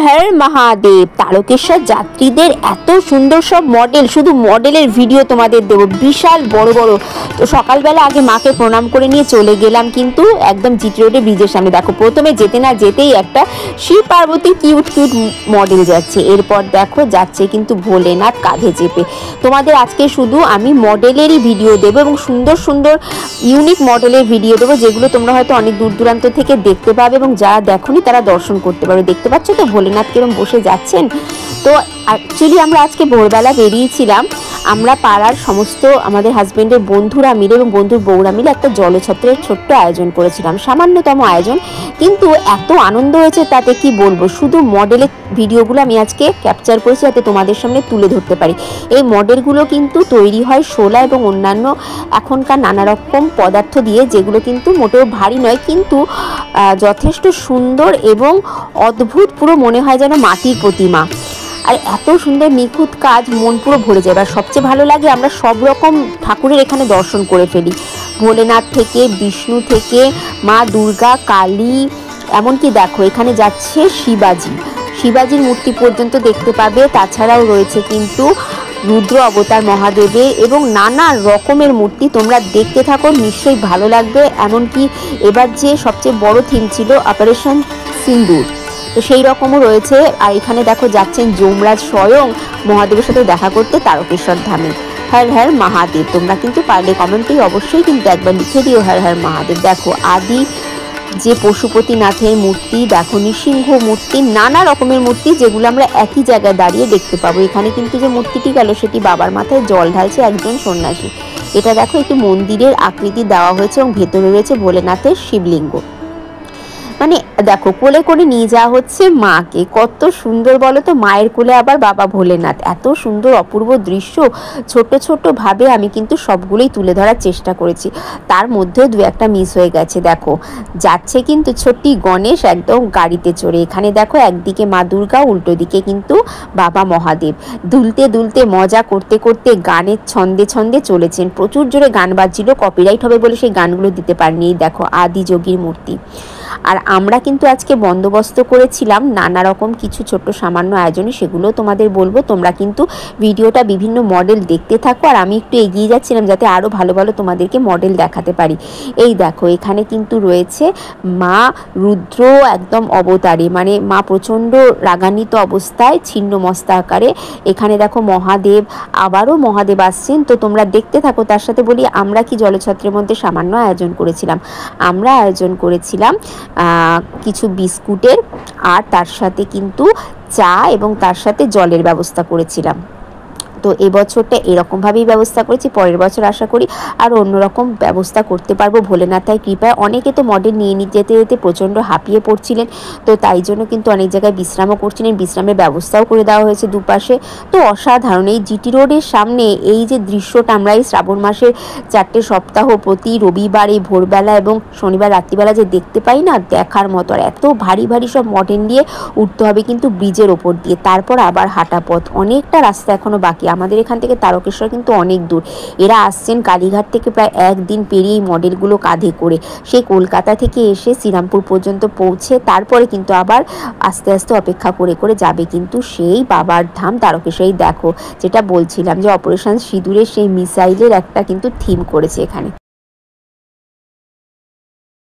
হর মহাদেব। তারকেশ্বর যাত্রীদের এত সুন্দর সব মডেল, শুধু মডেলের ভিডিও তোমাদের দেবো, বিশাল বড় বড়। তো সকালবেলা আগে মাকে প্রণাম করে নিয়ে চলে গেলাম কিন্তু একদম জিটি রোডে ব্রিজের সামনে। দেখো প্রথমে যেতে না যেতেই একটা Shiv Parvati cute cute model যাচ্ছে, এরপর দেখো যাচ্ছে কিন্তু ভোলেনাথ কাঁধে চেপে। তোমাদের আজকে শুধু আমি মডেলেরই ভিডিও দেবো এবং সুন্দর সুন্দর ইউনিক মডেলের ভিডিও দেবো, যেগুলো তোমরা হয়তো অনেক দূর দূরান্ত থেকে দেখতে পাবে এবং যারা দেখোনি তারা দর্শন করতে পারবে। দেখতে পাচ্ছ তো ভোলেনাথ কিরম বসে যাচ্ছেন। তো অ্যাকচুয়ালি আমরা আজকে ভোরবেলা বেরিয়েছিলাম, আমরা পাড়ার সমস্ত আমাদের হাজব্যান্ডের বন্ধুরা মিলে এবং বন্ধুর বউরা মিলে একটা জলছত্রের ছোট্ট আয়োজন করেছিলাম, সামান্যতম আয়োজন, কিন্তু এত আনন্দ হয়েছে তাতে কি বলবো। শুধু মডেলের ভিডিওগুলো আমি আজকে ক্যাপচার করেছি যাতে তোমাদের সামনে তুলে ধরতে পারি। এই মডেলগুলো কিন্তু তৈরি হয় শোলা এবং অন্যান্য এখনকার নানা রকম পদার্থ দিয়ে, যেগুলো কিন্তু মোটেও ভারী নয়, কিন্তু যথেষ্ট সুন্দর এবং অদ্ভুত, পুরো মনে হয় যেন মাটির প্রতিমা। আর এত সুন্দর নিখুঁত কাজ, মন পুরো ভরে যায়। আর সবচেয়ে ভালো লাগে আমরা সব রকম ঠাকুরের এখানে দর্শন করে ফেলি, ভোলেনাথ থেকে বিষ্ণু থেকে মা দুর্গা, কালী, এমনকি দেখো এখানে যাচ্ছে শিবাজির মূর্তি পর্যন্ত দেখতে পাবে। তাছাড়াও রয়েছে কিন্তু রুদ্র অবতার মহাদেবের এবং নানা রকমের মূর্তি। তোমরা দেখতে থাকো, নিশ্চয়ই ভালো লাগবে। এমনকি এবার যে সবচেয়ে বড় থিম ছিল অপারেশন সিন্দুর, তো সেই রকমও রয়েছে। আর এখানে দেখো যাচ্ছেন যমরাজ স্বয়ং মহাদেবের সাথে দেখা করতে তারকেশ্বর ধামে। হর হর মহাদেব। তোমরা কিন্তু পারলে কমেন্টেই অবশ্যই কিন্তু একবার লিখে দিও হর হর মহাদেব। দেখো আদি যে পশুপতিনাথের মূর্তি, দেখো নৃসিংহ মূর্তি, নানা রকমের মূর্তি, যেগুলো আমরা একই জায়গায় দাঁড়িয়ে দেখতে পাবো। এখানে কিন্তু যে মূর্তিটি গেল সেটি বাবার মাথায় জল ঢালছে একজন সন্ন্যাসী। এটা দেখো একটি মন্দিরের আকৃতি দেওয়া হয়েছে এবং ভেতরে রয়েছে ভোলেনাথের শিবলিঙ্গ। মানে দেখো কোলে করে নিয়ে যাওয়া হচ্ছে মাকে, কত সুন্দর বলো তো। মায়ের কোলে আবার বাবা ভোলেনাথ, এত সুন্দর অপূর্ব দৃশ্য। ছোট ছোট ভাবে আমি কিন্তু সবগুলোই তুলে ধরার চেষ্টা করেছি, তার মধ্যেও দু একটা মিস হয়ে গেছে। দেখো যাচ্ছে কিন্তু ছোট্টি গণেশ একদম গাড়িতে চড়ে। এখানে দেখো একদিকে মা দুর্গা, উল্টো দিকে কিন্তু বাবা মহাদেব, দুলতে দুলতে মজা করতে করতে গানের ছন্দে ছন্দে চলেছেন। প্রচুর জোরে গান বাজছিল, কপিরাইট হবে বলে সেই গানগুলো দিতে পারিনি। দেখো আদি যোগীর মূর্তি। আর আমরা কিন্তু আজকে বন্দোবস্ত করেছিলাম নানা রকম কিছু ছোট্ট সামান্য আয়োজনে, সেগুলো তোমাদের বলবো। তোমরা কিন্তু ভিডিওটা বিভিন্ন মডেল দেখতে থাকো, আর আমি একটু এগিয়ে যাচ্ছিলাম যাতে আরও ভালো ভালো তোমাদেরকে মডেল দেখাতে পারি। এই দেখো এখানে কিন্তু রয়েছে মা রুদ্র একদম অবতারে, মানে মা প্রচণ্ড রাগান্বিত অবস্থায় ছিন্ন মস্তা আকারে। এখানে দেখো মহাদেব, আবারও মহাদেব আসছেন। তো তোমরা দেখতে থাকো। তার সাথে বলি আমরা কি জলছত্রের মধ্যে সামান্য আয়োজন করেছিলাম। আমরা আয়োজন করেছিলাম কিছু বিস্কুটের, আর তার সাথে কিন্তু চা এবং তার সাথে জলের ব্যবস্থা করেছিলাম। তো এবছরটা এরকমভাবেই ব্যবস্থা করেছি, পরের বছর আশা করি আর অন্যরকম ব্যবস্থা করতে পারবো ভোলেনাথের কৃপায়। অনেকে তো মডেল নিয়ে যেতে যেতে প্রচণ্ড হাঁপিয়ে পড়ছিলেন, তো তাই জন্য কিন্তু অনেক জায়গায় বিশ্রামও করছিলেন, বিশ্রামের ব্যবস্থাও করে দেওয়া হয়েছে দুপাশে। তো অসাধারণ এই জিটি রোডের সামনে এই যে দৃশ্যটা আমরা এই শ্রাবণ মাসের 4টে সপ্তাহ প্রতি রবিবার এই ভোরবেলা এবং শনিবার রাত্রিবেলা যে দেখতে পাই না, দেখার মতো। আর এত ভারী ভারী সব মডেল নিয়ে উঠতে হবে কিন্তু ব্রিজের ওপর দিয়ে, তারপর আবার হাঁটা পথ, অনেকটা রাস্তা এখনো বাকি। আমাদের এখান থেকে তারকেশ্বর কিন্তু অনেক দূর। এরা আসছেন কালীঘাট থেকে প্রায় একদিন পেরিয়ে এই মডেলগুলো কাঁধে করে, সেই কলকাতা থেকে এসে শ্রীরামপুর পর্যন্ত পৌঁছে তারপরে কিন্তু আবার আস্তে আস্তে অপেক্ষা করে করে যাবে কিন্তু সেই বাবার ধাম তারকেশ্বরই। দেখো যেটা বলছিলাম যে অপারেশন সিঁদুরের সেই মিসাইলের একটা কিন্তু থিম করেছে এখানে।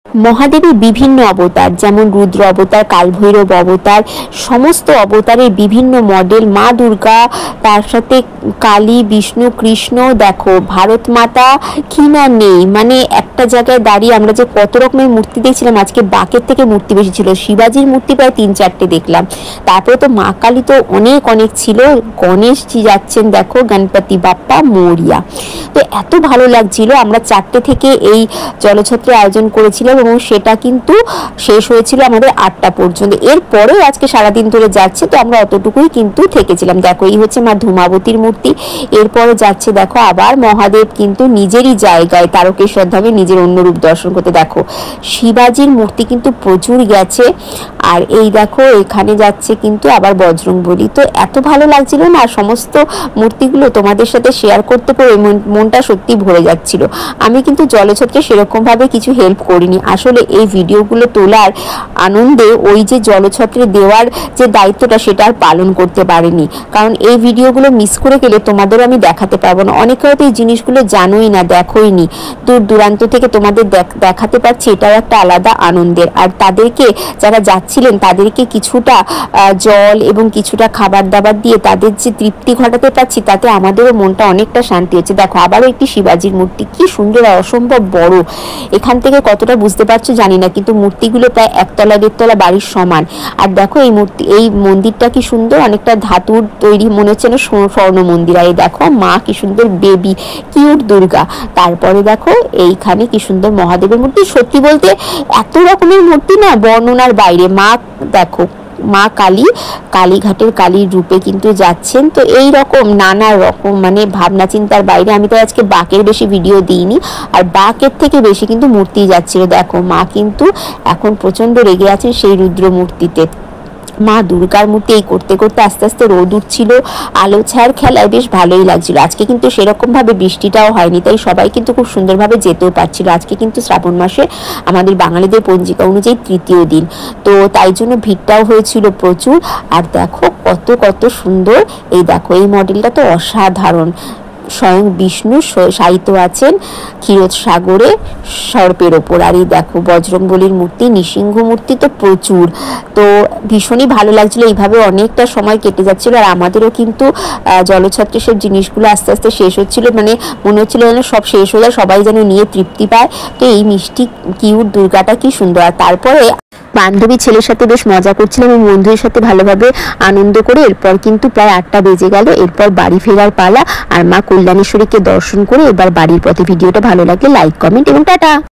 মহাদেবের বিভিন্ন অবতার, যেমন রুদ্র অবতার, কালভৈরব অবতার, সমস্ত অবতারের বিভিন্ন মডেল, মা দুর্গা, তার সাথে কালী, বিষ্ণু, কৃষ্ণ। দেখো ভারত মাতা কি না নেই, মানে একটা জায়গায় দাঁড়িয়ে আমরা যে কত রকমের মূর্তি দেখছিলাম। আজকে বাকের থেকে মূর্তি বেশি ছিল, শিবাজির মূর্তি প্রায় 3-4টে দেখলাম। তারপরে তো মা কালী তো অনেক অনেক ছিল, গণেশজি যাচ্ছেন দেখো, গণপতি বাপ্পা মোরিয়া। তো এত ভালো লাগছিল। আমরা 4টে থেকে এই জলছত্রের আয়োজন করেছিলাম এবং সেটা কিন্তু শেষ হয়েছিল আমাদের 8টা পর্যন্ত। এরপরেও আজকে সারাদিন ধরে যাচ্ছে, তো আমরা অতটুকুই কিন্তু থেকেছিলাম। দেখো এই হচ্ছে মা ধূমাবতীর মূর্তি। এরপরে যাচ্ছে দেখো আবার মহাদেব কিন্তু নিজেরই জায়গায় তারকেশ্বর ধামে নিজের অন্য রূপ দর্শন করতে। দেখো শিবাজির মূর্তি কিন্তু প্রচুর গেছে। আর এই দেখো এখানে যাচ্ছে কিন্তু আবার বজরংবলী। তো এত ভালো লাগছিল না সমস্ত মূর্তিগুলো তোমাদের সাথে শেয়ার করতে পেরে, মনটা সত্যি ভরে যাচ্ছিল। আমি কিন্তু জলছত্রে সেরকম ভাবে কিছু হেল্প করিনি, আসলে এই ভিডিওগুলো তোলার আনন্দে ওই যে জলছত্রে দেওয়ার যে দায়িত্বটা সেটা আর পালন করতে পারিনি, কারণ এই ভিডিওগুলো মিস করে গেলে তোমাদেরও আমি দেখাতে পারবো না। অনেকে হয়তো এই জিনিসগুলো জানোই না, দেখোইনি, দূর দূরান্ত থেকে তোমাদের দেখাতে পারছি, এটাও একটা আলাদা আনন্দের। আর তাদেরকে যারা যাচ্ছিলেন তাদেরকে কিছুটা জল এবং কিছুটা খাবার দাবার দিয়ে তাদের যে তৃপ্তি ঘটাতে পারছি, তাতে আমাদেরও মনটা অনেকটা শান্তি হচ্ছে। দেখো আবারও একটি শিবাজির মূর্তি, কি সুন্দর আর অসম্ভব বড়। এখান থেকে কতটা বুঝতে পারছো জানি না, কিন্তু মূর্তিগুলো প্রায় 1 তলা 1.5 তলা বাড়ির সমান। আর দেখো এই মন্দিরটা কি সুন্দর, অনেকটা ধাতুর তৈরি, মনে হচ্ছে না স্বর্ণ মন্দির। আর এই দেখো মা কি সুন্দর বেবি কিউট দুর্গা। তারপরে দেখো এইখানে কি সুন্দর মহাদেবের মূর্তি। সত্যি বলতে এত রকমের মূর্তি না বর্ণনার বাইরে। মা দেখো, মা কালীঘাটের কালীর রূপে কিন্তু যাচ্ছেন। তো এই রকম নানা রকম মানে ভাবনা চিন্তার বাইরে আমি তো আজকে বাঁকের বেশি ভিডিও দিইনি, আর বাঁকের থেকে বেশি কিন্তু মূর্তি যাচ্ছিল। দেখো মা কিন্তু এখন প্রচন্ড রেগে আছেন সেই রুদ্র মূর্তিতে। মা দুর্গার মূর্তি এই করতে করতে আস্তে আস্তে রোদ উঠছিল, আলো ছায়ার খেলায় বেশ ভালোই লাগছিল। আজকে কিন্তু সেরকম ভাবে বৃষ্টিটাও হয়নি, তাই সবাই কিন্তু খুব সুন্দরভাবে যেতেও পারছিল। আজকে কিন্তু শ্রাবণ মাসে আমাদের বাঙালিদের পঞ্জিকা অনুযায়ী 3য় দিন, তো তাই জন্য ভিড়টাও হয়েছিল প্রচুর। আর দেখো কত কত সুন্দর, এই দেখো এই মডেলটা তো অসাধারণ। স্বয়ং বিষ্ণু শায়িত আছেন ক্ষীরোদ সাগরে সর্পের ওপর। আর এই দেখো বজরংবলীর মূর্তি, নৃসিংহ মূর্তি তো প্রচুর। তো ভীষণই ভালো লাগছিল, এইভাবে অনেকটা সময় কেটে যাচ্ছিল। আর আমাদেরও কিন্তু জলছত্রের সব জিনিসগুলো আস্তে আস্তে শেষ হচ্ছিল, মানে মনে হচ্ছিল যেন সব শেষ হয়ে যায়, সবাই যেন নিয়ে তৃপ্তি পায়। তো এই মিষ্টি কিউট দুর্গাটা কি সুন্দর। আর তারপরে বান্ধবী ছেলের সাথে বেশ মজা করছিলাম এবং বন্ধুদের সাথে ভালোভাবে আনন্দ করে এরপর কিন্তু প্রায় 8টা বেজে গেল। এরপর বাড়ি ফেরার পালা। আর মা কল্যাণেশ্বরীকে দর্শন করে এবার বাড়ির পথে। ভিডিওটা ভালো লাগলে লাইক, কমেন্ট এবং টাটা।